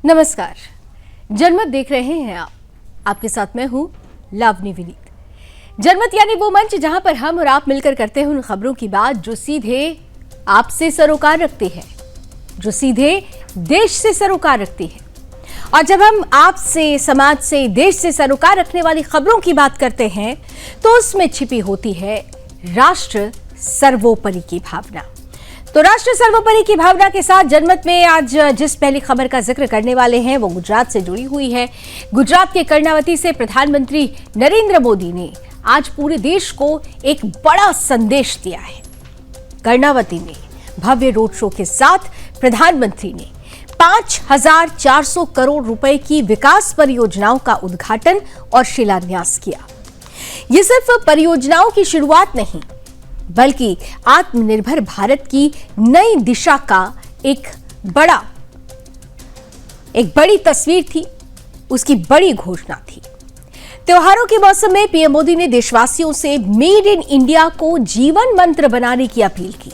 नमस्कार, जनमत देख रहे हैं आप। आपके साथ मैं हूं लावनी विनीत। जनमत यानी वो मंच जहां पर हम और आप मिलकर करते हैं उन खबरों की बात जो सीधे आपसे सरोकार रखती है, जो सीधे देश से सरोकार रखती है। और जब हम आपसे, समाज से, देश से सरोकार रखने वाली खबरों की बात करते हैं तो उसमें छिपी होती है राष्ट्र सर्वोपरि की भावना। तो राष्ट्र सर्वोपरि की भावना के साथ जनमत में आज जिस पहली खबर का जिक्र करने वाले हैं वो गुजरात से जुड़ी हुई है। गुजरात के कर्णावती से प्रधानमंत्री नरेंद्र मोदी ने आज पूरे देश को एक बड़ा संदेश दिया है। कर्णावती में भव्य रोड शो के साथ प्रधानमंत्री ने 5,400 करोड़ रुपए की विकास परियोजनाओं का उद्घाटन और शिलान्यास किया। ये सिर्फ परियोजनाओं की शुरुआत नहीं बल्कि आत्मनिर्भर भारत की नई दिशा का एक बड़ी तस्वीर थी, उसकी बड़ी घोषणा थी। त्योहारों के मौसम में पीएम मोदी ने देशवासियों से मेड इन इंडिया को जीवन मंत्र बनाने की अपील की।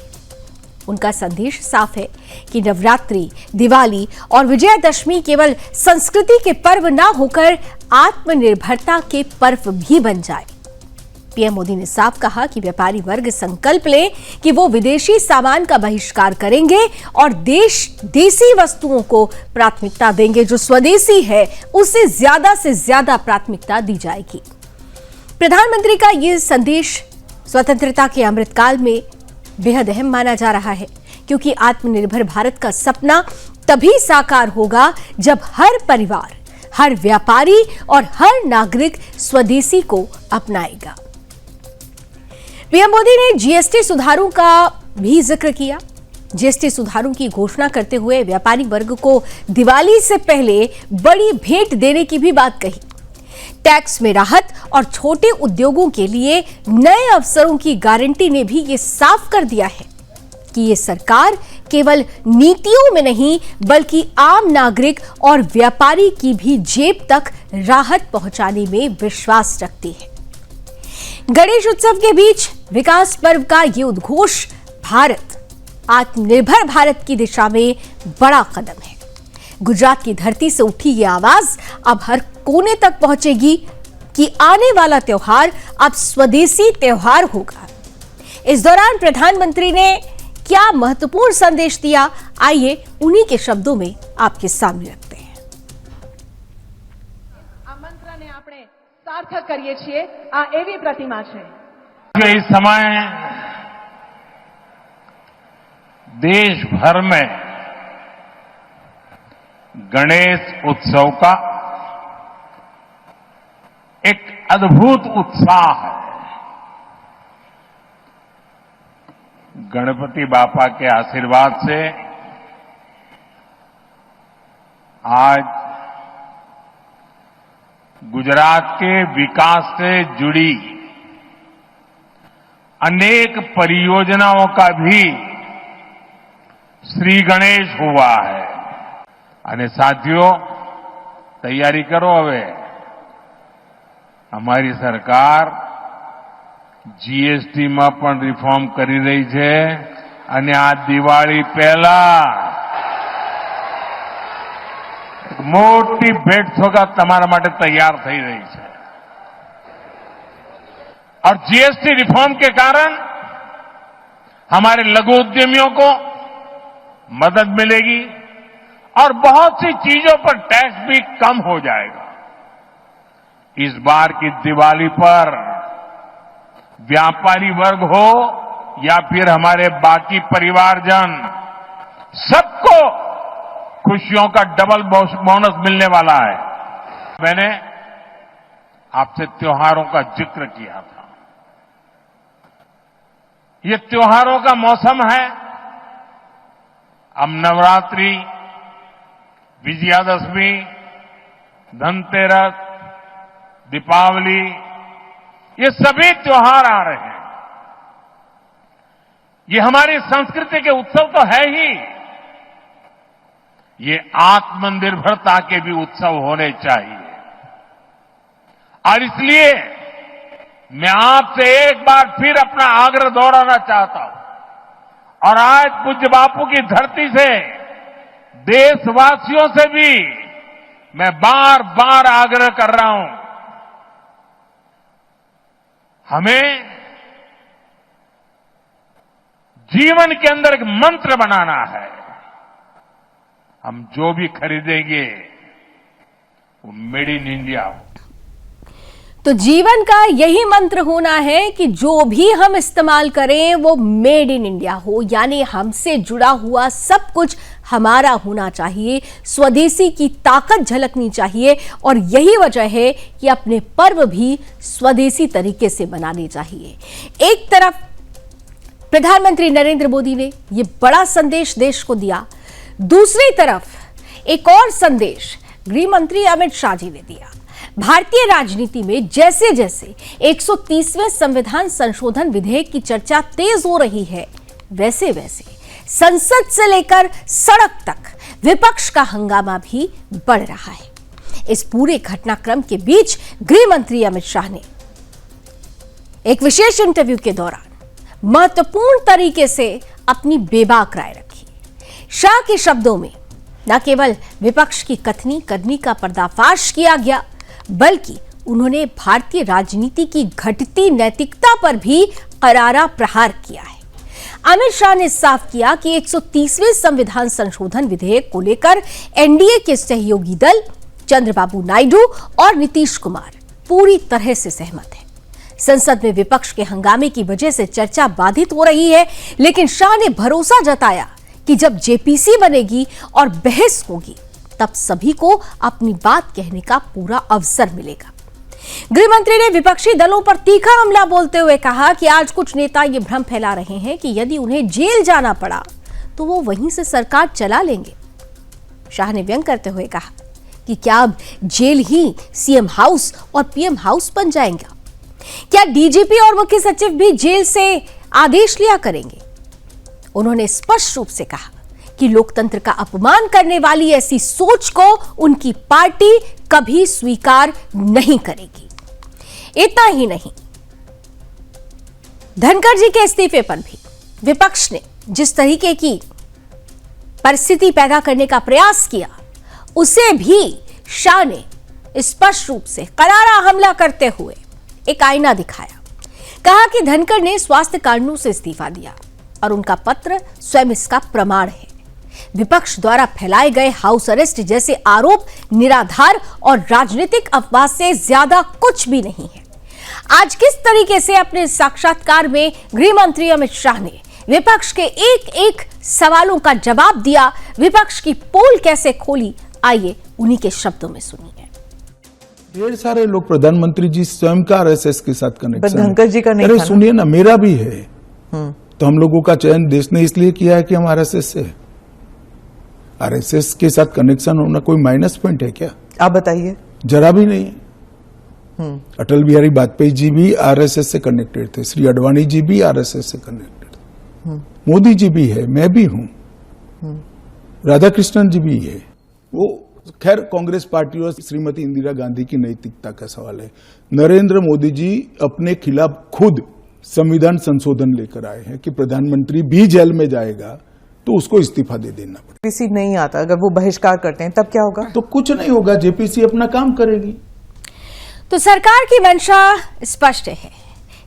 उनका संदेश साफ है कि नवरात्रि, दिवाली और विजयादशमी केवल संस्कृति के पर्व ना होकर आत्मनिर्भरता के पर्व भी बन जाए। पीएम मोदी ने साफ कहा कि व्यापारी वर्ग संकल्प ले कि वो विदेशी सामान का बहिष्कार करेंगे और देसी वस्तुओं को प्राथमिकता देंगे। जो स्वदेशी है उसे ज्यादा से ज्यादा प्राथमिकता दी जाएगी। प्रधानमंत्री का यह संदेश स्वतंत्रता के अमृतकाल में बेहद अहम माना जा रहा है, क्योंकि आत्मनिर्भर भारत का सपना तभी साकार होगा जब हर परिवार, हर व्यापारी और हर नागरिक स्वदेशी को अपनाएगा। पीएम मोदी ने जीएसटी सुधारों का भी जिक्र किया। जीएसटी सुधारों की घोषणा करते हुए व्यापारी वर्ग को दिवाली से पहले बड़ी भेंट देने की भी बात कही। टैक्स में राहत और छोटे उद्योगों के लिए नए अवसरों की गारंटी ने भी ये साफ कर दिया है कि ये सरकार केवल नीतियों में नहीं बल्कि आम नागरिक और व्यापारी की भी जेब तक राहत पहुंचाने में विश्वास रखती है। गणेश उत्सव के बीच विकास पर्व का ये उद्घोष भारत, आत्मनिर्भर भारत की दिशा में बड़ा कदम है। गुजरात की धरती से उठी ये आवाज अब हर कोने तक पहुंचेगी कि आने वाला त्योहार अब स्वदेशी त्योहार होगा। इस दौरान प्रधानमंत्री ने क्या महत्वपूर्ण संदेश दिया, आइए उन्हीं के शब्दों में आपके सामने रखते हैं। सार्थक करिए छिए आ एवी प्रतिमा छे। इस समय देश भर में गणेश उत्सव का एक अद्भुत उत्साह है। गणपति बापा के आशीर्वाद से आज गुजरात के विकास से जुड़ी अनेक परियोजनाओं का भी श्री गणेश हुआ है। અને સાથીઓ તૈયારી કરો। હવે અમારી સરકાર જીએસટી માં પણ રિફોર્મ કરી રહી છે અને આ દિવાળી પહેલા मोटी भेंट सौगात તમારા માટે तैयार થઈ રહી છે। और जीएसटी रिफॉर्म के कारण हमारे लघु उद्यमियों को मदद मिलेगी और बहुत सी चीजों पर टैक्स भी कम हो जाएगा। इस बार की दिवाली पर व्यापारी वर्ग हो या फिर हमारे बाकी परिवारजन, सबको खुशियों का डबल बोनस मिलने वाला है। मैंने आपसे त्योहारों का जिक्र किया था। ये त्योहारों का मौसम है। अब नवरात्रि, विजयादशमी, धनतेरस, दीपावली, ये सभी त्योहार आ रहे हैं। ये हमारी संस्कृति के उत्सव तो है ही, ये आत्मनिर्भरता के भी उत्सव होने चाहिए। और इसलिए मैं आपसे एक बार फिर अपना आग्रह दोहराना चाहता हूं और आज पूज्य बापू की धरती से देशवासियों से भी मैं बार बार आग्रह कर रहा हूं, हमें जीवन के अंदर एक मंत्र बनाना है। हम जो भी खरीदेंगे वो मेड इन इंडिया हो। तो जीवन का यही मंत्र होना है कि जो भी हम इस्तेमाल करें वो मेड इन इंडिया हो, यानी हमसे जुड़ा हुआ सब कुछ हमारा होना चाहिए, स्वदेशी की ताकत झलकनी चाहिए। और यही वजह है कि अपने पर्व भी स्वदेशी तरीके से मनाने चाहिए। एक तरफ प्रधानमंत्री नरेंद्र मोदी ने यह बड़ा संदेश देश को दिया, दूसरी तरफ एक और संदेश गृह मंत्री अमित शाह जी ने दिया। भारतीय राजनीति में जैसे जैसे 130वें संविधान संशोधन विधेयक की चर्चा तेज हो रही है, वैसे वैसे संसद से लेकर सड़क तक विपक्ष का हंगामा भी बढ़ रहा है। इस पूरे घटनाक्रम के बीच गृह मंत्री अमित शाह ने एक विशेष इंटरव्यू के दौरान महत्वपूर्ण तरीके से अपनी बेबाक राय रखी। शाह के शब्दों में न केवल विपक्ष की कथनी करनी का पर्दाफाश किया गया, बल्कि उन्होंने भारतीय राजनीति की घटती नैतिकता पर भी करारा प्रहार किया है। अमित शाह ने साफ किया कि 130वें संविधान संशोधन विधेयक को लेकर एनडीए के सहयोगी दल चंद्रबाबू नायडू और नीतीश कुमार पूरी तरह से सहमत हैं। संसद में विपक्ष के हंगामे की वजह से चर्चा बाधित हो रही है, लेकिन शाह ने भरोसा जताया कि जब जेपीसी बनेगी और बहस होगी तब सभी को अपनी बात कहने का पूरा अवसर मिलेगा। गृह मंत्री ने विपक्षी दलों पर तीखा हमला बोलते हुए कहा कि आज कुछ नेता ये भ्रम फैला रहे हैं कि यदि उन्हें जेल जाना पड़ा तो वो वहीं से सरकार चला लेंगे। शाह ने व्यंग करते हुए कहा कि क्या अब जेल ही सीएम हाउस और पीएम हाउस बन जाएगा? क्या डीजीपी और मुख्य सचिव भी जेल से आदेश लिया करेंगे? उन्होंने स्पष्ट रूप से कहा कि लोकतंत्र का अपमान करने वाली ऐसी सोच को उनकी पार्टी कभी स्वीकार नहीं करेगी। इतना ही नहीं, धनखड़ जी के इस्तीफे पर भी विपक्ष ने जिस तरीके की परिस्थिति पैदा करने का प्रयास किया, उसे भी शाह ने स्पष्ट रूप से करारा हमला करते हुए एक आईना दिखाया। कहा कि धनखड़ ने स्वास्थ्य कारणों से इस्तीफा दिया और उनका पत्र स्वयं इसका प्रमाण है। विपक्ष द्वारा फैलाए गए हाउस अरेस्ट जैसे आरोप निराधार और राजनीतिक अफवाह से ज्यादा कुछ भी नहीं है। आज किस तरीके से अपने साक्षात्कार में गृह मंत्री अमित शाह ने विपक्ष के एक एक सवालों का जवाब दिया, विपक्ष की पोल कैसे खोली, आइए उन्हीं के शब्दों में सुनिए। ढेर सारे लोग, प्रधानमंत्री जी स्वयं का आरएसएस के साथ कनेक्शन, धनखड़ जी का नहीं अरे था। सुनिए ना, मेरा भी है। तो हम लोगों का चयन देश ने इसलिए किया है कि हम आरएसएस से, आरएसएस के साथ कनेक्शन होना कोई माइनस पॉइंट है क्या? आप बताइए। जरा भी नहीं है। अटल बिहारी वाजपेयी जी भी आरएसएस से कनेक्टेड थे, श्री अडवाणी जी भी आरएसएस से कनेक्टेड थे, मोदी जी भी है, मैं भी हूं, राधाकृष्णन जी भी है। वो खैर कांग्रेस पार्टी और श्रीमती इंदिरा गांधी की नैतिकता का सवाल है। नरेंद्र मोदी जी अपने खिलाफ खुद संविधान संशोधन लेकर आए हैं कि प्रधानमंत्री भी जेल में जाएगा तो उसको इस्तीफा दे देना पड़ेगा। जेपीसी नहीं आता, अगर वो बहिष्कार करते हैं तब क्या होगा? तो कुछ नहीं होगा, जेपीसी अपना काम करेगी। तो सरकार की मंशा स्पष्ट है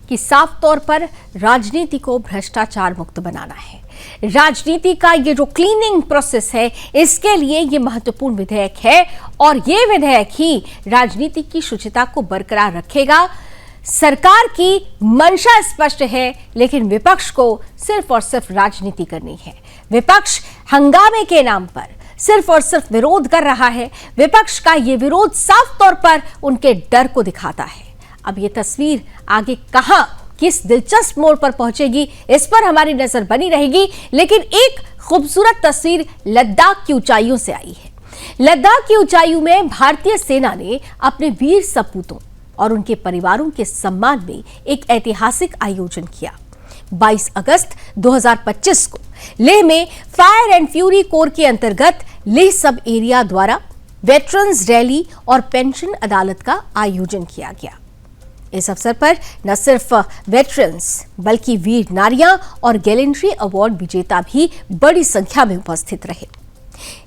कि साफ तौर पर राजनीति को भ्रष्टाचार मुक्त बनाना है। राजनीति का ये जो क्लीनिंग प्रोसेस है, इसके लिए ये महत्वपूर्ण विधेयक है और ये विधेयक ही राजनीति की शुचिता को बरकरार रखेगा। सरकार की मंशा स्पष्ट है, लेकिन विपक्ष को सिर्फ और सिर्फ राजनीति करनी है। विपक्ष हंगामे के नाम पर सिर्फ और सिर्फ विरोध कर रहा है। विपक्ष का ये विरोध साफ तौर पर उनके डर को दिखाता है। अब ये तस्वीर आगे कहां किस दिलचस्प मोड़ पर पहुंचेगी, इस पर हमारी नजर बनी रहेगी। लेकिन एक खूबसूरत तस्वीर लद्दाख की ऊंचाइयों से आई है। लद्दाख की ऊंचाइयों में भारतीय सेना ने अपने वीर सपूतों और उनके परिवारों के सम्मान में एक ऐतिहासिक आयोजन किया। 22 अगस्त 2025 को लेह में फायर एंड फ्यूरी कोर के अंतर्गत लेह सब एरिया द्वारा वेटरन्स रैली और पेंशन अदालत का आयोजन किया गया। इस अवसर पर न सिर्फ वेटरन्स बल्कि वीर नारियां और गैलेंट्री अवार्ड विजेता भी बड़ी संख्या में उपस्थित रहे।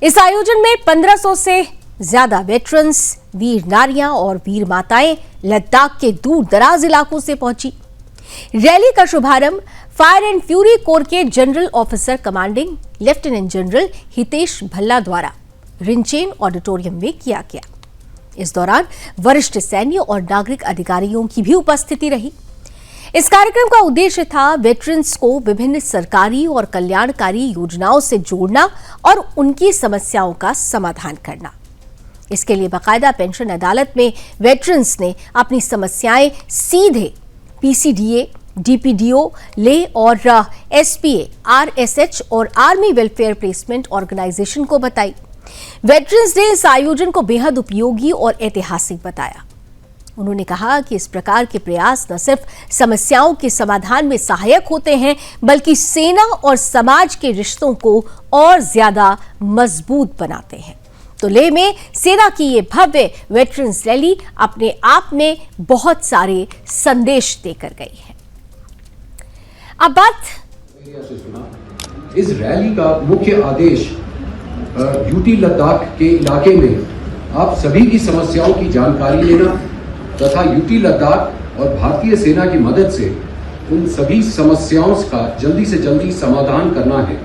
इस आयोजन में 1500 से ज्यादा वेटरन्स, वीर नारियां और वीर माताएं लद्दाख के दूर दराज इलाकों से पहुंची। रैली का शुभारंभ फायर एंड फ्यूरी कोर के general officer commanding lieutenant general Hitesh Bhalla द्वारा रिंचेन ऑडिटोरियम में किया गया। इस दौरान वरिष्ठ सैन्य और नागरिक अधिकारियों की भी उपस्थिति रही। इस कार्यक्रम का उद्देश्य था वेटरन्स को विभिन्न सरकारी और कल्याणकारी योजनाओं से जोड़ना और उनकी समस्याओं का समाधान करना। इसके लिए बाकायदा पेंशन अदालत में वेटरन्स ने अपनी समस्याएं सीधे पीसीडीए, डीपीडीओ, ले और एसपीए, आरएसएच और आर्मी वेलफेयर प्लेसमेंट ऑर्गेनाइजेशन को बताई। वेटरन्स ने इस आयोजन को बेहद उपयोगी और ऐतिहासिक बताया। उन्होंने कहा कि इस प्रकार के प्रयास न सिर्फ समस्याओं के समाधान में सहायक होते हैं, बल्कि सेना और समाज के रिश्तों को और ज्यादा मजबूत बनाते हैं। तो लेह में सेना की ये भव्य वेटरन्स रैली अपने आप में बहुत सारे संदेश देकर गई है। अब बात इस रैली का मुख्य आदेश यूटी लद्दाख के इलाके में आप सभी की समस्याओं की जानकारी लेना तथा यूटी लद्दाख और भारतीय सेना की मदद से उन सभी समस्याओं का जल्दी से जल्दी समाधान करना है।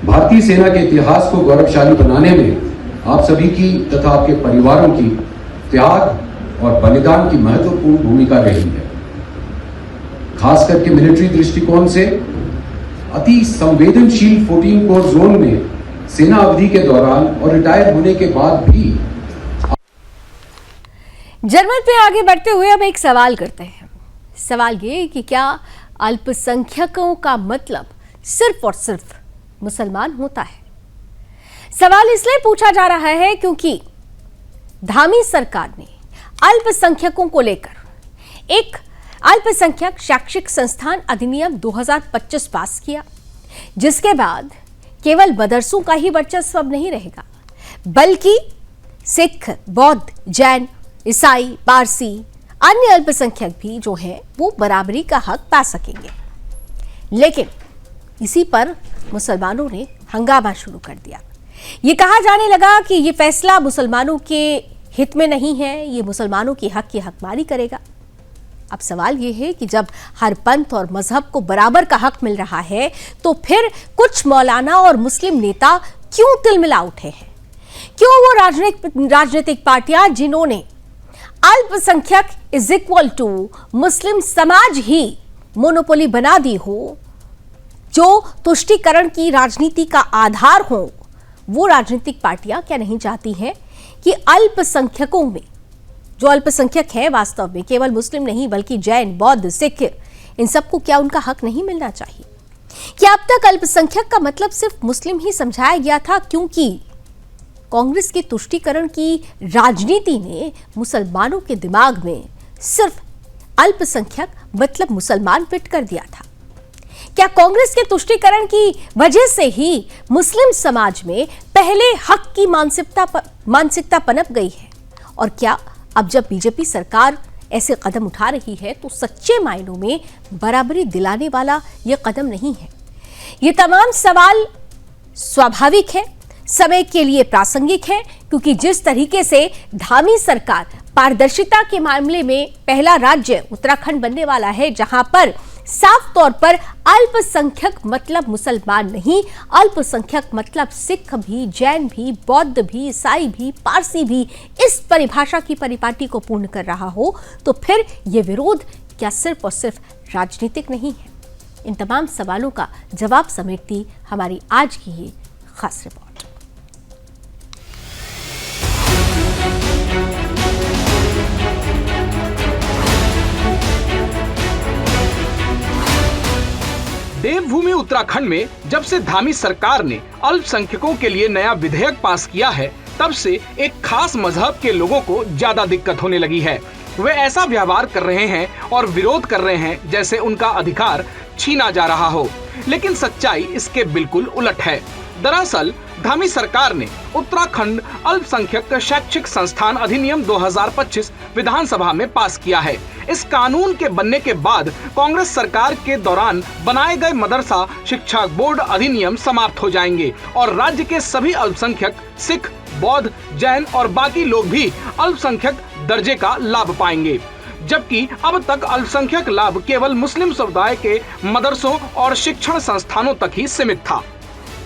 भारतीय सेना के इतिहास को गौरवशाली बनाने में आप सभी की तथा आपके परिवारों की त्याग और बलिदान की महत्वपूर्ण भूमिका रही है। खास करके मिलिट्री दृष्टिकोण से अति संवेदनशील 14 कोर जोन में सेना अवधि के दौरान और रिटायर होने के बाद भी। जर्मन पे आगे बढ़ते हुए अब एक सवाल करते हैं। सवाल ये कि क्या अल्पसंख्यकों का मतलब सिर्फ और सिर्फ मुसलमान होता है? सवाल इसलिए पूछा जा रहा है क्योंकि धामी सरकार ने अल्पसंख्यकों को लेकर एक अल्पसंख्यक शैक्षिक संस्थान अधिनियम 2025 पास किया, जिसके बाद केवल मदरसों का ही वर्चस्व अब नहीं रहेगा, बल्कि सिख, बौद्ध, जैन, ईसाई, पारसी, अन्य अल्पसंख्यक भी जो हैं वो बराबरी का हक पा सकेंगे। लेकिन इसी पर मुसलमानों ने हंगामा शुरू कर दिया। ये कहा जाने लगा कि ये फैसला मुसलमानों के हित में नहीं है, ये मुसलमानों की हक की हकमारी करेगा। अब सवाल ये है कि जब हर पंथ और मजहब को बराबर का हक मिल रहा है, तो फिर कुछ मौलाना और मुस्लिम नेता क्यों तिलमिला उठे हैं? क्यों वो राजनीतिक पार्टियां जिन्होंने अल्पसंख्यक इज इक्वल टू मुस्लिम समाज ही मोनोपोली बना दी हो, जो तुष्टीकरण की राजनीति का आधार हो, वो राजनीतिक पार्टियां क्या नहीं चाहती हैं कि अल्पसंख्यकों में, जो अल्पसंख्यक है वास्तव में केवल मुस्लिम नहीं बल्कि जैन, बौद्ध, सिख, इन सबको क्या उनका हक नहीं मिलना चाहिए? क्या अब तक अल्पसंख्यक का मतलब सिर्फ मुस्लिम ही समझाया गया था, क्योंकि कांग्रेस की तुष्टीकरण की राजनीति ने मुसलमानों के दिमाग में सिर्फ अल्पसंख्यक मतलब मुसलमान फिट कर दिया था? क्या कांग्रेस के तुष्टीकरण की वजह से ही मुस्लिम समाज में पहले हक की मानसिकता पनप गई है? और क्या अब जब बीजेपी सरकार ऐसे कदम उठा रही है तो सच्चे मायनों में बराबरी दिलाने वाला यह कदम नहीं है? ये तमाम सवाल स्वाभाविक है, समय के लिए प्रासंगिक है, क्योंकि जिस तरीके से धामी सरकार पारदर्शिता के मामले में पहला राज्य उत्तराखंड बनने वाला है, जहां पर साफ तौर पर अल्पसंख्यक मतलब मुसलमान नहीं, अल्पसंख्यक मतलब सिख भी, जैन भी, बौद्ध भी, ईसाई भी, पारसी भी इस परिभाषा की परिपाटी को पूर्ण कर रहा हो, तो फिर यह विरोध क्या सिर्फ और सिर्फ राजनीतिक नहीं है? इन तमाम सवालों का जवाब समेटती हमारी आज की ये खास रिपोर्ट। देवभूमि उत्तराखंड में जब से धामी सरकार ने अल्पसंख्यकों के लिए नया विधेयक पास किया है, तब से एक खास मजहब के लोगों को ज्यादा दिक्कत होने लगी है। वे ऐसा व्यवहार कर रहे हैं और विरोध कर रहे हैं जैसे उनका अधिकार छीना जा रहा हो, लेकिन सच्चाई इसके बिल्कुल उलट है। दरअसल धामी सरकार ने उत्तराखंड अल्पसंख्यक शैक्षिक संस्थान अधिनियम 2025 विधानसभा में पास किया है। इस कानून के बनने के बाद कांग्रेस सरकार के दौरान बनाए गए मदरसा शिक्षा बोर्ड अधिनियम समाप्त हो जाएंगे और राज्य के सभी अल्पसंख्यक सिख, बौद्ध, जैन और बाकी लोग भी अल्पसंख्यक दर्जे का लाभ पाएंगे। जबकि अब तक अल्पसंख्यक लाभ केवल मुस्लिम समुदाय के मदरसों और शिक्षण संस्थानों तक ही सीमित था।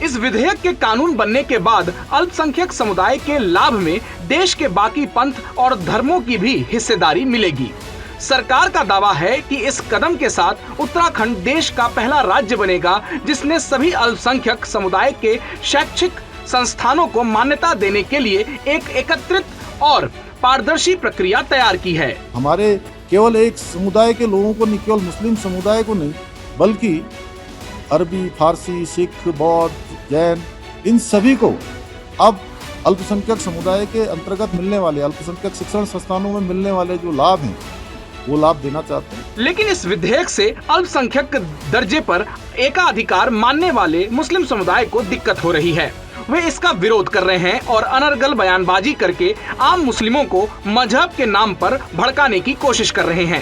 इस विधेयक के कानून बनने के बाद अल्पसंख्यक समुदाय के लाभ में देश के बाकी पंथ और धर्मों की भी हिस्सेदारी मिलेगी। सरकार का दावा है कि इस कदम के साथ उत्तराखंड देश का पहला राज्य बनेगा जिसने सभी अल्पसंख्यक समुदाय के शैक्षिक संस्थानों को मान्यता देने के लिए एक एकत्रित और पारदर्शी प्रक्रिया तैयार की है। हमारे केवल एक समुदाय के लोगों को नहीं, केवल मुस्लिम समुदाय को नहीं, बल्कि अरबी, फारसी, सिख, बौद्ध, जैन, इन सभी को अब अल्पसंख्यक समुदाय के अंतर्गत मिलने वाले अल्पसंख्यक शिक्षण संस्थानों में मिलने वाले जो लाभ हैं वो लाभ देना चाहते हैं। लेकिन इस विधेयक से अल्पसंख्यक दर्जे पर एकाधिकार मानने वाले मुस्लिम समुदाय को दिक्कत हो रही है। वे इसका विरोध कर रहे हैं और अनर्गल बयानबाजी करके आम मुस्लिमों को मजहब के नाम पर भड़काने की कोशिश कर रहे हैं।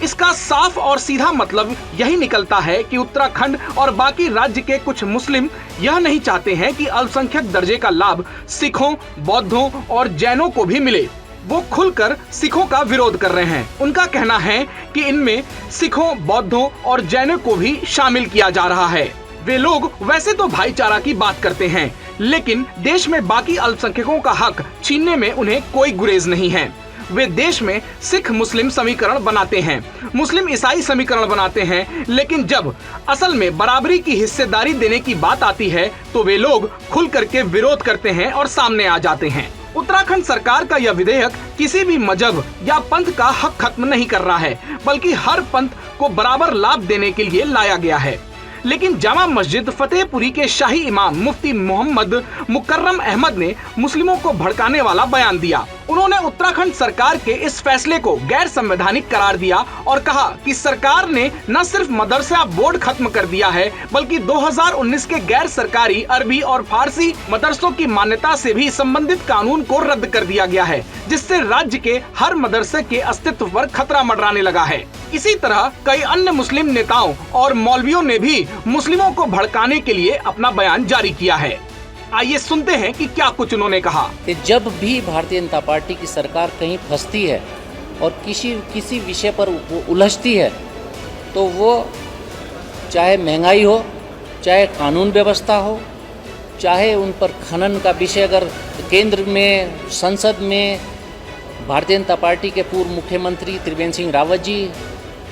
इसका साफ और सीधा मतलब यही निकलता है कि उत्तराखंड और बाकी राज्य के कुछ मुस्लिम यह नहीं चाहते हैं कि अल्पसंख्यक दर्जे का लाभ सिखों, बौद्धों और जैनों को भी मिले। वो खुलकर सिखों का विरोध कर रहे हैं। उनका कहना है कि इनमें सिखों, बौद्धों और जैनों को भी शामिल किया जा रहा है। वे लोग वैसे तो भाईचारा की बात करते हैं, लेकिन देश में बाकी अल्पसंख्यकों का हक छीनने में उन्हें कोई गुरेज नहीं है। वे देश में सिख मुस्लिम समीकरण बनाते हैं, मुस्लिम ईसाई समीकरण बनाते हैं, लेकिन जब असल में बराबरी की हिस्सेदारी देने की बात आती है तो वे लोग खुल करके विरोध करते हैं और सामने आ जाते हैं। उत्तराखंड सरकार का यह विधेयक किसी भी मजहब या पंथ का हक खत्म नहीं कर रहा है, बल्कि हर पंथ को बराबर लाभ देने के लिए लाया गया है। लेकिन जामा मस्जिद फतेहपुरी के शाही इमाम मुफ्ती मोहम्मद मुकर्रम अहमद ने मुस्लिमों को भड़काने वाला बयान दिया। उन्होंने उत्तराखंड सरकार के इस फैसले को गैर संवैधानिक करार दिया और कहा कि सरकार ने न सिर्फ मदरसा बोर्ड खत्म कर दिया है, बल्कि 2019 के गैर सरकारी अरबी और फारसी मदरसों की मान्यता से भी संबंधित कानून को रद्द कर दिया गया है, जिससे राज्य के हर मदरसे के अस्तित्व पर खतरा मंडराने लगा है। इसी तरह कई अन्य मुस्लिम नेताओं और मौलवियों ने भी मुस्लिमों को भड़काने के लिए अपना बयान जारी किया है। आइए सुनते हैं कि क्या कुछ उन्होंने कहा। कि जब भी भारतीय जनता पार्टी की सरकार कहीं फंसती है और किसी विषय पर उलझती है तो वो चाहे महंगाई हो, चाहे कानून व्यवस्था हो, चाहे उन पर खनन का विषय अगर केंद्र में संसद में भारतीय जनता पार्टी के पूर्व मुख्यमंत्री त्रिवेंद्र सिंह रावत जी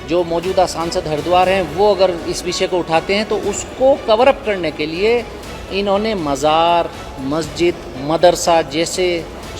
जो मौजूदा सांसद हरिद्वार हैं वो अगर इस विषय को उठाते हैं तो उसको कवर अप करने के लिए इन्होंने मज़ार, मस्जिद, मदरसा जैसे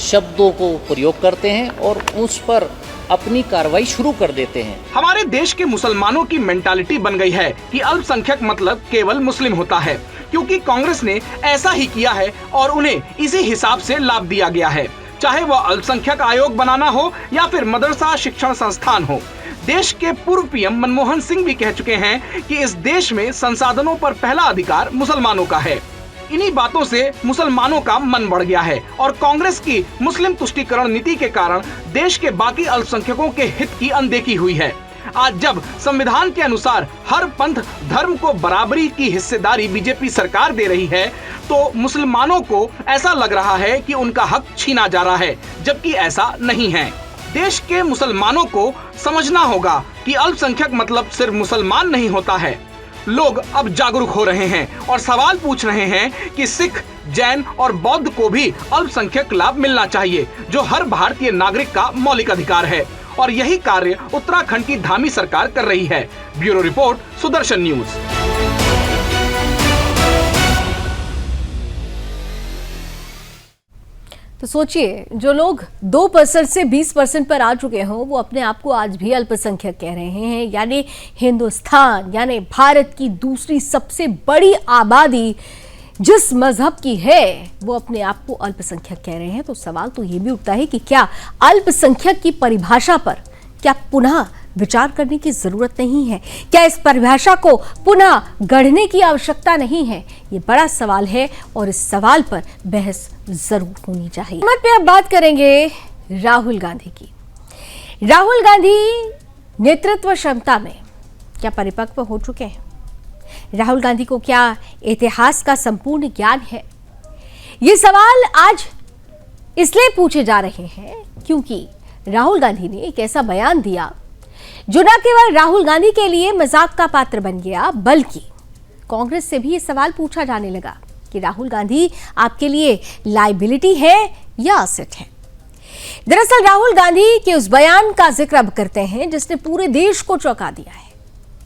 शब्दों को प्रयोग करते हैं और उस पर अपनी कार्रवाई शुरू कर देते हैं। हमारे देश के मुसलमानों की मेंटालिटी बन गई है कि अल्पसंख्यक मतलब केवल मुस्लिम होता है, क्योंकि कांग्रेस ने ऐसा ही किया है और उन्हें इसी हिसाब से लाभ दिया गया है, चाहे वह अल्पसंख्यक आयोग बनाना हो या फिर मदरसा शिक्षण संस्थान हो। देश के पूर्व पीएम मनमोहन सिंह भी कह चुके हैं कि इस देश में संसाधनों पर पहला अधिकार मुसलमानों का है। इन्हीं बातों से मुसलमानों का मन बढ़ गया है और कांग्रेस की मुस्लिम तुष्टीकरण नीति के कारण देश के बाकी अल्पसंख्यकों के हित की अनदेखी हुई है। आज जब संविधान के अनुसार हर पंथ धर्म को बराबरी की हिस्सेदारी बीजेपी सरकार दे रही है, तो मुसलमानों को ऐसा लग रहा है कि उनका हक छीना जा रहा है, जबकि ऐसा नहीं है। देश के मुसलमानों को समझना होगा कि अल्पसंख्यक मतलब सिर्फ मुसलमान नहीं होता है। लोग अब जागरूक हो रहे हैं और सवाल पूछ रहे हैं कि सिख, जैन और बौद्ध को भी अल्पसंख्यक लाभ मिलना चाहिए, जो हर भारतीय नागरिक का मौलिक अधिकार है। और यही कार्य उत्तराखंड की धामी सरकार कर रही है। Bureau report, Sudarshan news. तो सोचिए, जो लोग 2% से 20% पर आ चुके हों वो अपने आप को आज भी अल्पसंख्यक कह रहे हैं। यानी हिंदुस्तान यानी भारत की दूसरी सबसे बड़ी आबादी जिस मजहब की है वो अपने आप को अल्पसंख्यक कह रहे हैं। तो सवाल तो ये भी उठता है कि क्या अल्पसंख्यक की परिभाषा पर क्या पुनः विचार करने की जरूरत नहीं है? क्या इस परिभाषा को पुनः गढ़ने की आवश्यकता नहीं है? ये बड़ा सवाल है और इस सवाल पर बहस जरूर होनी चाहिए। मत पे अब बात करेंगे राहुल गांधी की। राहुल गांधी नेतृत्व क्षमता में क्या परिपक्व हो चुके हैं? राहुल गांधी को क्या इतिहास का संपूर्ण ज्ञान है? ये सवाल आज इसलिए पूछे जा रहे हैं क्योंकि राहुल गांधी ने एक ऐसा बयान दिया जो न केवल राहुल गांधी के लिए मजाक का पात्र बन गया, बल्कि कांग्रेस से भी ये सवाल पूछा जाने लगा कि राहुल गांधी आपके लिए लायबिलिटी है या एसेट है। दरअसल राहुल गांधी के उस बयान का जिक्र अब करते हैं जिसने पूरे देश को चौंका दिया है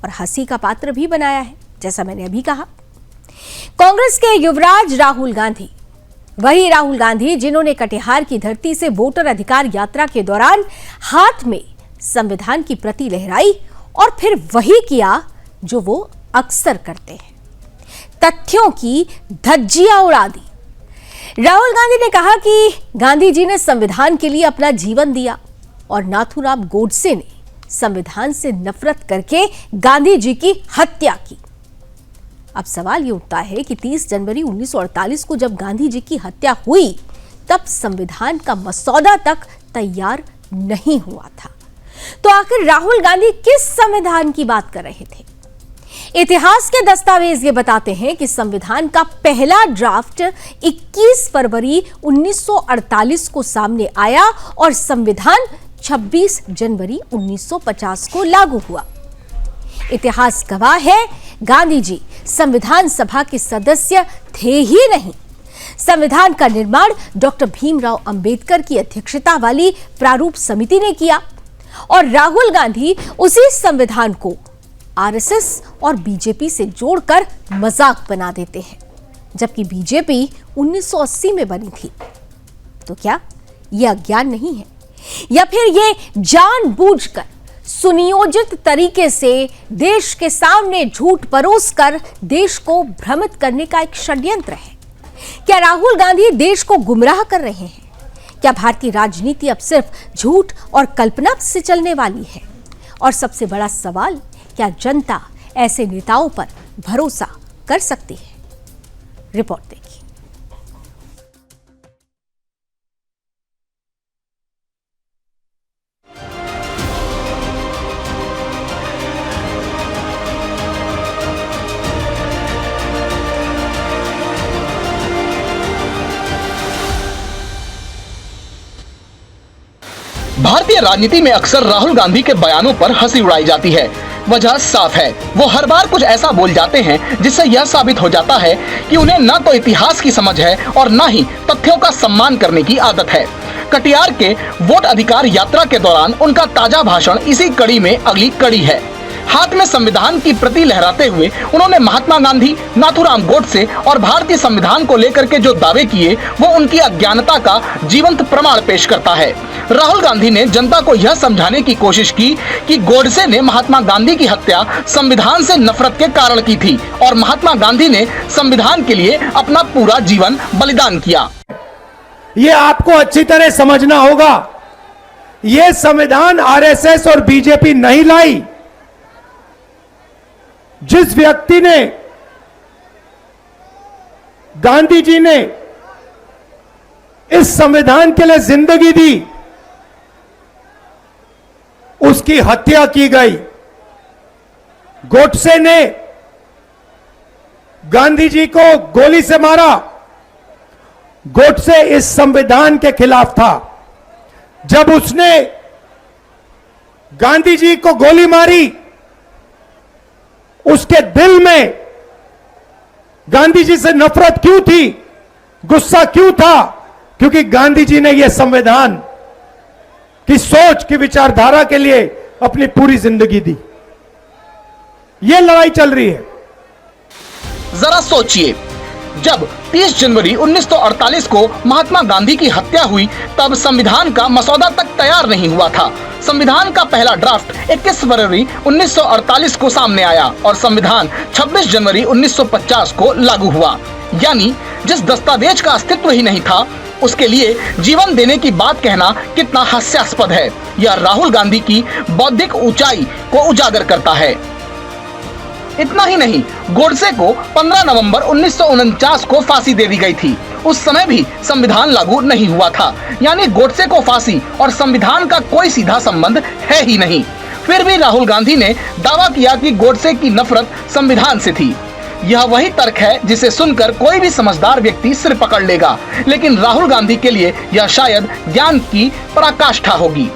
और हंसी का पात्र भी बनाया है। जैसा मैंने अभी कहा, कांग्रेस के युवराज राहुल गांधी, वही राहुल गांधी जिन्होंने कटिहार की धरती से वोटर अधिकार यात्रा के दौरान हाथ में संविधान की प्रति लहराई और फिर वही किया जो वो अक्सर करते हैं, तथ्यों की धज्जियां उड़ा दी। राहुल गांधी ने कहा कि गांधी जी ने संविधान के लिए अपना जीवन दिया और नाथूराम गोडसे ने संविधान से नफरत करके गांधी जी की हत्या की। अब सवाल ये उठता है कि 30 जनवरी 1948 को जब गांधी जी की हत्या हुई तब संविधान का मसौदा तक तैयार नहीं हुआ था, तो आखिर राहुल गांधी किस संविधान की बात कर रहे थे? इतिहास के दस्तावेज ये बताते हैं कि संविधान का पहला ड्राफ्ट 21 फरवरी 1948 को सामने आया और संविधान 26 जनवरी 1950 को लागू हुआ। इतिहास गवाह है, गांधी जी संविधान सभा के सदस्य थे ही नहीं। संविधान का निर्माण डॉक्टर भीमराव अंबेडकर की अध्यक्षता वाली प्रारूप समिति ने किया और राहुल गांधी उसी संविधान को आरएसएस और बीजेपी से जोड़कर मजाक बना देते हैं, जबकि बीजेपी 1980 में बनी थी। तो क्या यह अज्ञान नहीं है या फिर यह जानबूझकर सुनियोजित तरीके से देश के सामने झूठ परोसकर देश को भ्रमित करने का एक षड्यंत्र है? क्या राहुल गांधी देश को गुमराह कर रहे हैं? क्या भारतीय राजनीति अब सिर्फ झूठ और कल्पना से चलने वाली है? और सबसे बड़ा सवाल, क्या जनता ऐसे नेताओं पर भरोसा कर सकती है? रिपोर्ट देखिए। भारतीय राजनीति में अक्सर राहुल गांधी के बयानों पर हंसी उड़ाई जाती है। वजह साफ है, वो हर बार कुछ ऐसा बोल जाते हैं जिससे यह साबित हो जाता है कि उन्हें न तो इतिहास की समझ है और न ही तथ्यों का सम्मान करने की आदत है। कटिहार के वोट अधिकार यात्रा के दौरान उनका ताजा भाषण इसी कड़ी में अगली कड़ी है। हाथ में संविधान की प्रति लहराते हुए उन्होंने महात्मा गांधी, नाथूराम गोडसे और भारतीय संविधान को लेकर के जो दावे किए वो उनकी अज्ञानता का जीवंत प्रमाण पेश करता है। राहुल गांधी ने जनता को यह समझाने की कोशिश की कि गोडसे ने महात्मा गांधी की हत्या संविधान से नफरत के कारण की थी और महात्मा गांधी ने संविधान के लिए अपना पूरा जीवन बलिदान किया। ये आपको अच्छी तरह समझना होगा, ये संविधान आरएसएस और बीजेपी नहीं लाई। जिस व्यक्ति ने, गांधी जी ने इस संविधान के लिए जिंदगी दी, उसकी हत्या की गई। गोडसे ने गांधी जी को गोली से मारा। गोडसे इस संविधान के खिलाफ था। जब उसने गांधी जी को गोली मारी, उसके दिल में गांधी जी से नफरत क्यों थी, गुस्सा क्यों था? क्योंकि गांधी जी ने यह संविधान की सोच की विचारधारा के लिए अपनी पूरी जिंदगी दी। यह लड़ाई चल रही है। जरा सोचिए, जब 30 जनवरी 1948 को महात्मा गांधी की हत्या हुई तब संविधान का मसौदा तक तैयार नहीं हुआ था। संविधान का पहला ड्राफ्ट 21 फरवरी 1948 को सामने आया और संविधान 26 जनवरी 1950 को लागू हुआ। यानी जिस दस्तावेज का अस्तित्व ही नहीं था उसके लिए जीवन देने की बात कहना कितना हास्यास्पद है। यह राहुल गांधी की बौद्धिक ऊंचाई को उजागर करता है। इतना ही नहीं, गोडसे को 15 नवंबर 1949 को फांसी दे दी गई थी। उस समय भी संविधान लागू नहीं हुआ था, यानी गोडसे को फांसी और संविधान का कोई सीधा संबंध है ही नहीं। फिर भी राहुल गांधी ने दावा किया कि गोडसे की नफरत संविधान से थी। यह वही तर्क है जिसे सुनकर कोई भी समझदार व्यक्ति सिर पकड़ लेगा, लेकिन राहुल गांधी के लिए यह शायद ज्ञान की पराकाष्ठा होगी।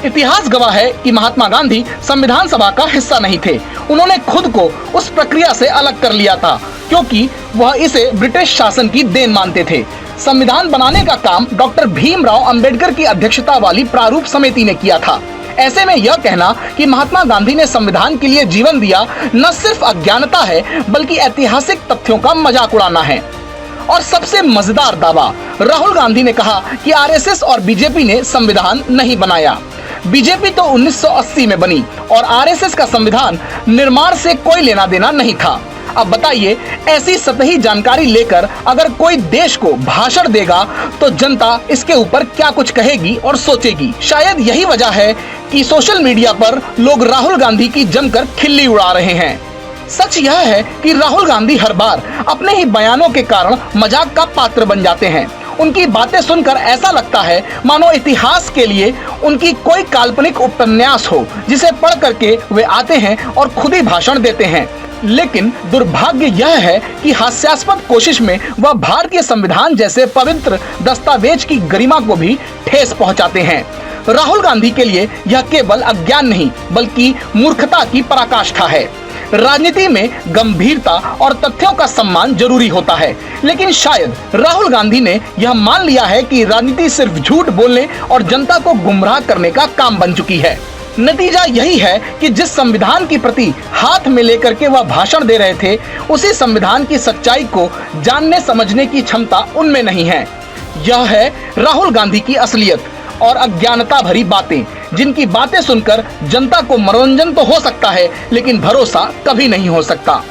इतिहास गवाह है कि महात्मा गांधी संविधान सभा का हिस्सा नहीं थे। उन्होंने खुद को उस प्रक्रिया से अलग कर लिया था, क्योंकि वह इसे ब्रिटिश शासन की देन मानते थे। संविधान बनाने का काम डॉक्टर भीमराव अंबेडकर की अध्यक्षता वाली प्रारूप समिति ने किया था। ऐसे में यह कहना कि महात्मा गांधी ने संविधान के लिए जीवन दिया न सिर्फ अज्ञानता है, बल्कि ऐतिहासिक तथ्यों का मजाक उड़ाना है। और सबसे मजेदार दावा, राहुल गांधी ने कहा कि आरएसएस और बीजेपी ने संविधान नहीं बनाया। बीजेपी तो 1980 में बनी और आरएसएस का संविधान निर्माण से कोई लेना देना नहीं था। अब बताइए, ऐसी सतही जानकारी लेकर अगर कोई देश को भाषण देगा तो जनता इसके ऊपर क्या कुछ कहेगी और सोचेगी। शायद यही वजह है कि सोशल मीडिया पर लोग राहुल गांधी की जमकर खिल्ली उड़ा रहे हैं। सच यह है कि राहुल गांधी हर बार अपने ही बयानों के कारण मजाक का पात्र बन जाते हैं। उनकी बातें सुनकर ऐसा लगता है मानो इतिहास के लिए उनकी कोई काल्पनिक उपन्यास हो, जिसे पढ़ करके वे आते हैं और खुद ही भाषण देते हैं। लेकिन दुर्भाग्य यह है कि हास्यास्पद कोशिश में वह भारतीय संविधान जैसे पवित्र दस्तावेज की गरिमा को भी ठेस पहुंचाते हैं। राहुल गांधी के लिए यह केवल अज्ञान नहीं, बल्कि मूर्खता की पराकाष्ठा है। राजनीति में गंभीरता और तथ्यों का सम्मान जरूरी होता है, लेकिन शायद राहुल गांधी ने यह मान लिया है कि राजनीति सिर्फ झूठ बोलने और जनता को गुमराह करने का काम बन चुकी है। नतीजा यही है कि जिस संविधान की प्रति हाथ में लेकर के वह भाषण दे रहे थे, उसी संविधान की सच्चाई को जानने समझने की क्षमता उनमें नहीं है। यह है राहुल गांधी की असलियत और अज्ञानता भरी बातें, जिनकी बातें सुनकर जनता को मनोरंजन तो हो सकता है, लेकिन भरोसा कभी नहीं हो सकता।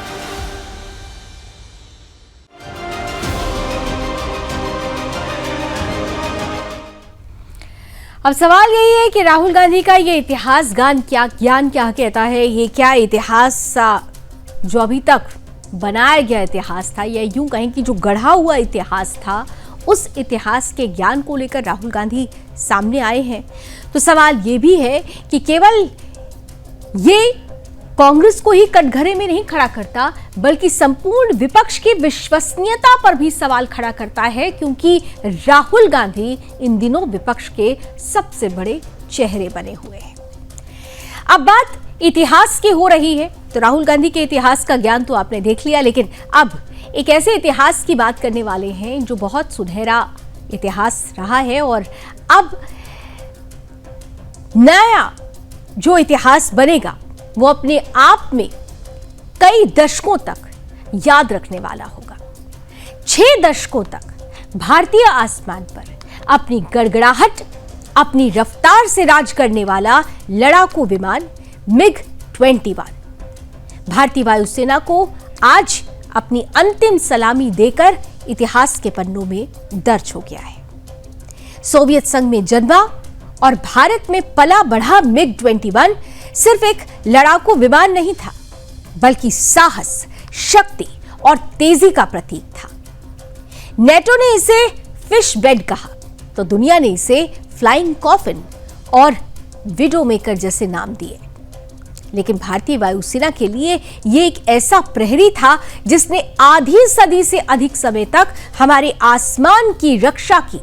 अब सवाल यही है कि राहुल गांधी का ये इतिहास ज्ञान क्या कहता है। ये क्या इतिहास जो अभी तक बनाया गया इतिहास था, या यूं कहें कि जो गढ़ा हुआ इतिहास था, उस इतिहास के ज्ञान को लेकर राहुल गांधी सामने आए हैं। तो सवाल ये भी है कि केवल ये कांग्रेस को ही कटघरे में नहीं खड़ा करता, बल्कि संपूर्ण विपक्ष की विश्वसनीयता पर भी सवाल खड़ा करता है, क्योंकि राहुल गांधी इन दिनों विपक्ष के सबसे बड़े चेहरे बने हुए हैं। अब बात इतिहास की हो रही है, तो राहुल गांधी के इतिहास का ज्ञान तो आपने देख लिया, लेकिन अब एक ऐसे इतिहास की बात करने वाले हैं जो बहुत सुनहरा इतिहास रहा है, और अब नया जो इतिहास बनेगा वो अपने आप में कई दशकों तक याद रखने वाला होगा। 6 दशकों तक भारतीय आसमान पर अपनी गड़गड़ाहट, अपनी रफ्तार से राज करने वाला लड़ाकू विमान MiG-21 भारतीय वायुसेना को आज अपनी अंतिम सलामी देकर इतिहास के पन्नों में दर्ज हो गया है। सोवियत संघ में जन्मा और भारत में पला बढ़ा MiG-21 सिर्फ एक लड़ाकू विमान नहीं था, बल्कि साहस, शक्ति और तेजी का प्रतीक था। नेटो ने इसे फिश बेड कहा, तो दुनिया ने इसे फ्लाइंग कॉफिन और विडो मेकर जैसे नाम दिए। लेकिन भारतीय वायुसेना के लिए यह एक ऐसा प्रहरी था जिसने आधी सदी से अधिक समय तक हमारे आसमान की रक्षा की।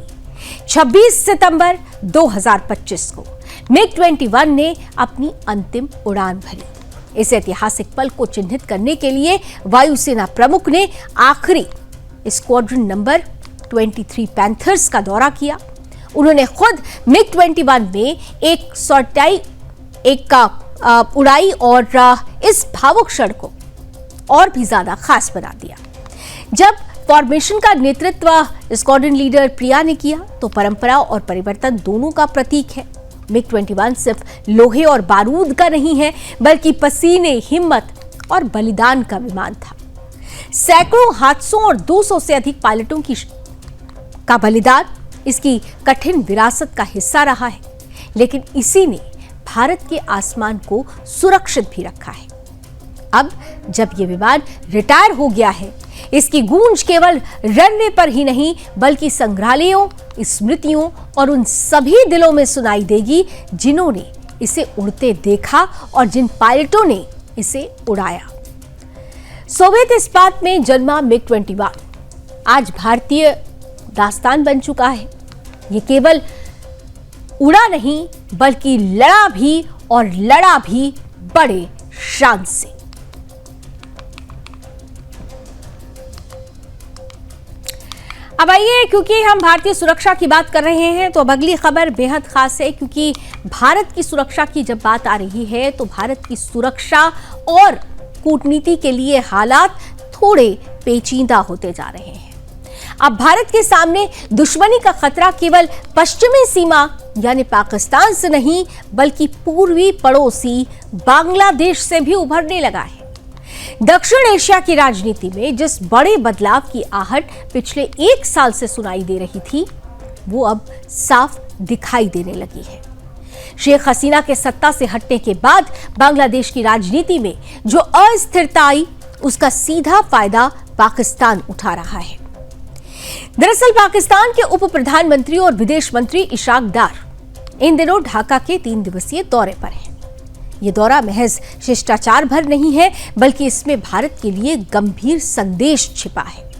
26 सितंबर 2025 को MiG-21 ने अपनी अंतिम उड़ान भरी। इस ऐतिहासिक पल को चिन्हित करने के लिए वायुसेना प्रमुख ने आखिरी स्क्वाड्रन नंबर 23 पैंथर्स का दौरा किया। उन्होंने खुद MiG-21 में एक सॉर्टाई का उड़ाई और इस भावुक क्षण को और भी ज्यादा खास बना दिया। जब फॉर्मेशन का नेतृत्व स्क्वाड्रन लीडर प्रिया ने किया, तो परंपरा और परिवर्तन दोनों का प्रतीक है। MiG-21 सिर्फ लोहे और बारूद का नहीं है, बल्कि पसीने, हिम्मत और बलिदान का विमान था। सैकड़ों हादसों और 200 से अधिक पायलटों की का बलिदान इसकी कठिन विरासत का हिस्सा रहा है, लेकिन इसी ने भारत के आसमान को सुरक्षित भी रखा है। अब जब ये विमान रिटायर हो गया है, इसकी गूंज केवल रनवे पर ही नहीं बल्कि संग्रहालयों, स्मृतियों और उन सभी दिलों में सुनाई देगी जिन्होंने इसे उड़ते देखा और जिन पायलटों ने इसे उड़ाया। सोवियत इस्पात में जन्मा मिग-21 आज भारतीय दास्तान बन चुका है। ये केवल उड़ा नहीं बल्कि लड़ा भी, और लड़ा भी बड़े शान से। अब आइए, क्योंकि हम भारतीय सुरक्षा की बात कर रहे हैं तो अब अगली खबर बेहद खास है, क्योंकि भारत की सुरक्षा की जब बात आ रही है तो भारत की सुरक्षा और कूटनीति के लिए हालात थोड़े पेचीदा होते जा रहे हैं। अब भारत के सामने दुश्मनी का खतरा केवल पश्चिमी सीमा यानी पाकिस्तान से नहीं बल्कि पूर्वी पड़ोसी बांग्लादेश से भी उभरने लगा है। दक्षिण एशिया की राजनीति में जिस बड़े बदलाव की आहट पिछले 1 साल से सुनाई दे रही थी, वो अब साफ दिखाई देने लगी है। शेख हसीना के सत्ता से हटने के बाद बांग्लादेश की राजनीति में जो अस्थिरता आई, उसका सीधा फायदा पाकिस्तान उठा रहा है। दरअसल पाकिस्तान के उप प्रधानमंत्री और विदेश मंत्री इशाक डार इन दिनों ढाका के 3 दिवसीय दौरे पर हैं। ये दौरा महज शिष्टाचार भर नहीं है बल्कि इसमें भारत के लिए गंभीर संदेश छिपा है।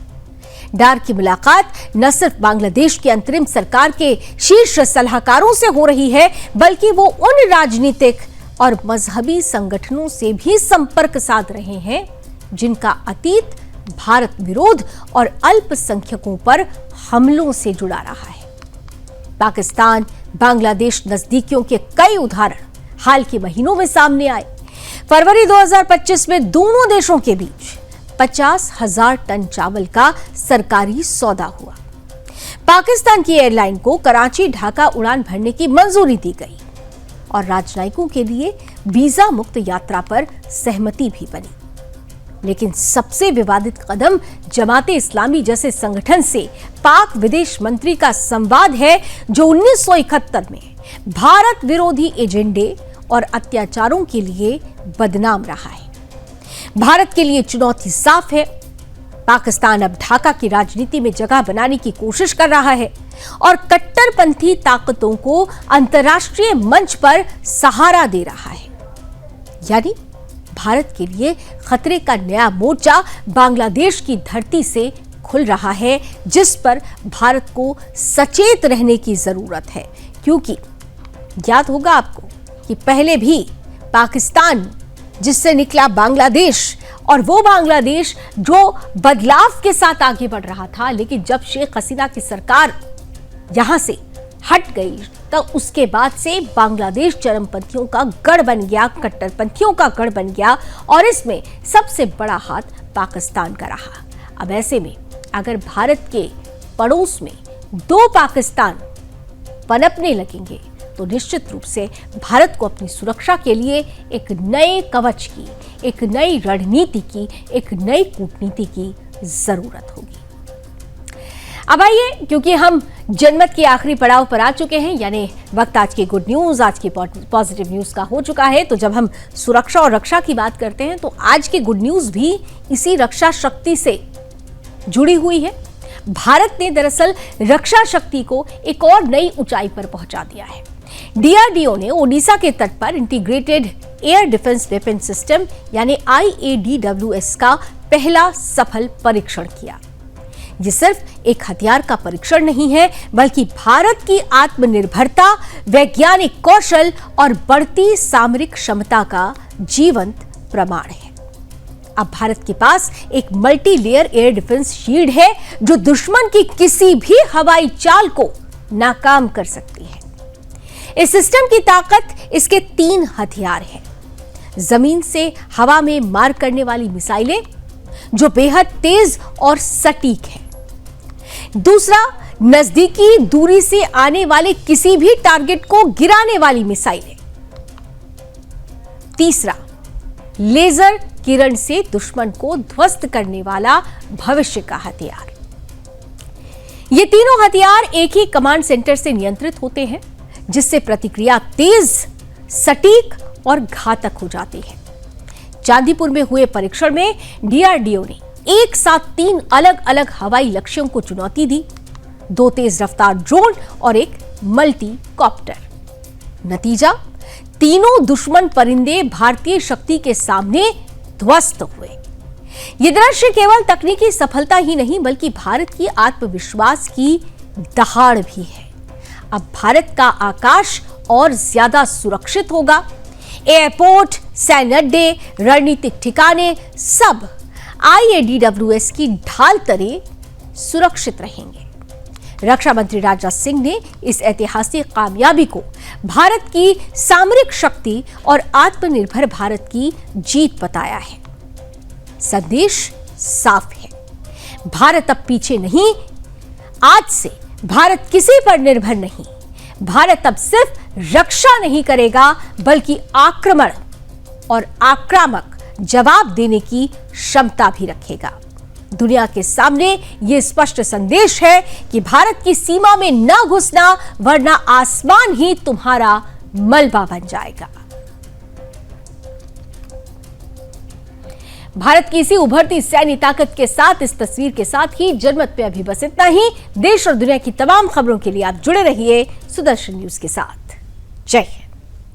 डार की मुलाकात न सिर्फ बांग्लादेश की अंतरिम सरकार के शीर्ष सलाहकारों से हो रही है बल्कि वो उन राजनीतिक और मजहबी संगठनों से भी संपर्क साध रहे हैं जिनका अतीत भारत विरोध और अल्पसंख्यकों पर हमलों से जुड़ा रहा है। पाकिस्तान बांग्लादेश नजदीकियों के कई उदाहरण हाल के महीनों में सामने आए। फरवरी 2025 में दोनों देशों के बीच 50,000 टन चावल का सरकारी सौदा हुआ। पाकिस्तान की एयरलाइन को कराची ढाका उड़ान भरने की मंजूरी दी गई और राजनयिकों के लिए वीजा मुक्त यात्रा पर सहमति भी बनी। लेकिन सबसे विवादित कदम जमाते इस्लामी जैसे संगठन से पाक विदेश मंत्री का संवाद है, जो 1971 में भारत विरोधी एजेंडे और अत्याचारों के लिए बदनाम रहा है। भारत के लिए चुनौती साफ है। पाकिस्तान अब ढाका की राजनीति में जगह बनाने की कोशिश कर रहा है और कट्टरपंथी ताकतों को अंतर्राष्ट्रीय मंच पर सहारा दे रहा है। यानी भारत के लिए खतरे का नया मोर्चा बांग्लादेश की धरती से खुल रहा है, जिस पर भारत को सचेत रहने की जरूरत है। क्योंकि याद होगा आपको कि पहले भी पाकिस्तान जिससे निकला बांग्लादेश, और वो बांग्लादेश जो बदलाव के साथ आगे बढ़ रहा था, लेकिन जब शेख हसीना की सरकार यहां से हट गई तो उसके बाद से बांग्लादेश चरमपंथियों का गढ़ बन गया, कट्टरपंथियों का गढ़ बन गया और इसमें सबसे बड़ा हाथ पाकिस्तान का रहा। अब ऐसे में अगर भारत के पड़ोस में 2 पाकिस्तान पनपने लगेंगे तो निश्चित रूप से भारत को अपनी सुरक्षा के लिए एक नए कवच की, एक नई रणनीति की, एक नई कूटनीति की जरूरत होगी। अब आइए, क्योंकि हम जनमत के आखिरी पड़ाव पर आ चुके हैं, यानी वक्त आज की गुड न्यूज, आज की पॉजिटिव न्यूज का हो चुका है, तो जब हम सुरक्षा और रक्षा की बात करते हैं तो आज की गुड न्यूज भी इसी रक्षा शक्ति से जुड़ी हुई है। भारत ने दरअसल रक्षा शक्ति को एक और नई ऊंचाई पर पहुंचा दिया है। डीआरडीओ ने ओडिशा के तट पर integrated air defence weapon system यानी IADWS का पहला सफल परीक्षण किया। ये सिर्फ एक हथियार का परीक्षण नहीं है बल्कि भारत की आत्मनिर्भरता, वैज्ञानिक कौशल और बढ़ती सामरिक क्षमता का जीवंत प्रमाण है। अब भारत के पास एक multi layer air defence shield है जो दुश्मन की किसी भी हवाई चाल को नाकाम कर सकती है। इस सिस्टम की ताकत इसके 3 हथियार हैं। जमीन से हवा में मार करने वाली मिसाइलें जो बेहद तेज और सटीक है। दूसरा, नजदीकी दूरी से आने वाले किसी भी टारगेट को गिराने वाली मिसाइलें। तीसरा, लेजर किरण से दुश्मन को ध्वस्त करने वाला भविष्य का हथियार। ये तीनों हथियार एक ही कमांड सेंटर से नियंत्रित होते हैं, जिससे प्रतिक्रिया तेज, सटीक और घातक हो जाती है। चांदीपुर में हुए परीक्षण में डीआरडीओ ने एक साथ 3 अलग अलग हवाई लक्ष्यों को चुनौती दी, 2 तेज रफ्तार ड्रोन और एक मल्टी कॉप्टर। नतीजा, तीनों दुश्मन परिंदे भारतीय शक्ति के सामने ध्वस्त हुए। यह दृश्य केवल तकनीकी सफलता ही नहीं बल्कि भारत की आत्मविश्वास की दहाड़ भी है। अब भारत का आकाश और ज्यादा सुरक्षित होगा। एयरपोर्ट, सैन्य अड्डे, रणनीतिक ठिकाने सब IADWS की ढाल तले सुरक्षित रहेंगे। रक्षा मंत्री राजनाथ सिंह ने इस ऐतिहासिक कामयाबी को भारत की सामरिक शक्ति और आत्मनिर्भर भारत की जीत बताया है। संदेश साफ है, भारत अब पीछे नहीं। आज से भारत किसी पर निर्भर नहीं। भारत अब सिर्फ रक्षा नहीं करेगा बल्कि आक्रमण और आक्रामक जवाब देने की क्षमता भी रखेगा। दुनिया के सामने यह स्पष्ट संदेश है कि भारत की सीमा में न घुसना, वरना आसमान ही तुम्हारा मलबा बन जाएगा। भारत की इसी उभरती सैन्य ताकत के साथ इस तस्वीर के साथ ही जनमत पे अभी बस इतना ही। देश और दुनिया की तमाम खबरों के लिए आप जुड़े रहिए सुदर्शन न्यूज के साथ। जय हिंद।